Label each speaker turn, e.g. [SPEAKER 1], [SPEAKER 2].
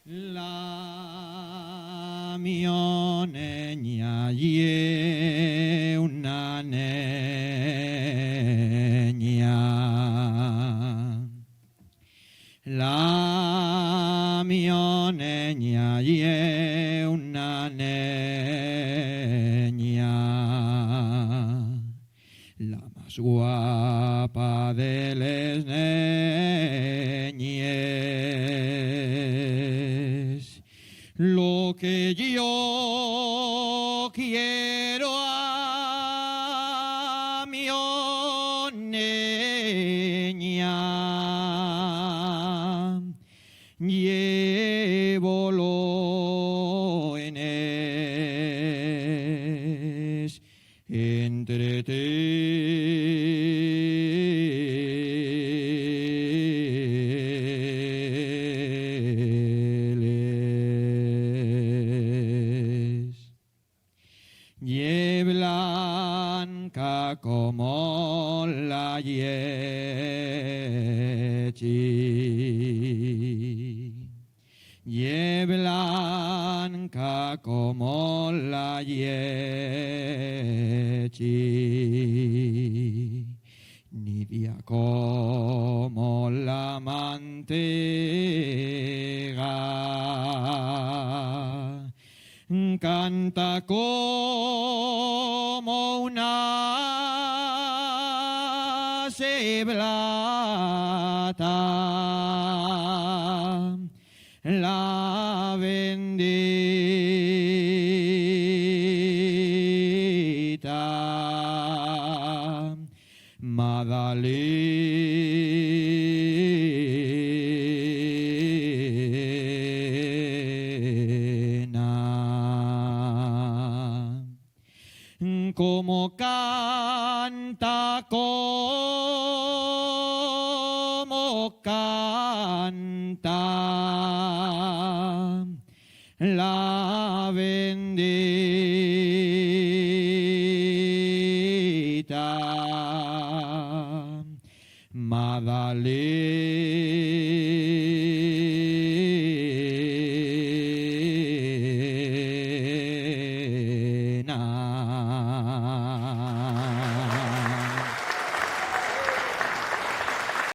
[SPEAKER 1] La mio neña ye una neña. La mio neña ye una neña. La más guapa de les neñes. Lo que yo quiero a mi neña, llévolo en es entre Ye blanca como la yechi. Ye blanca como la yechi. Nibia como la mantega. Canta como una ceblata, la bendita Magdalena. Como canta, la bendita Magdalena.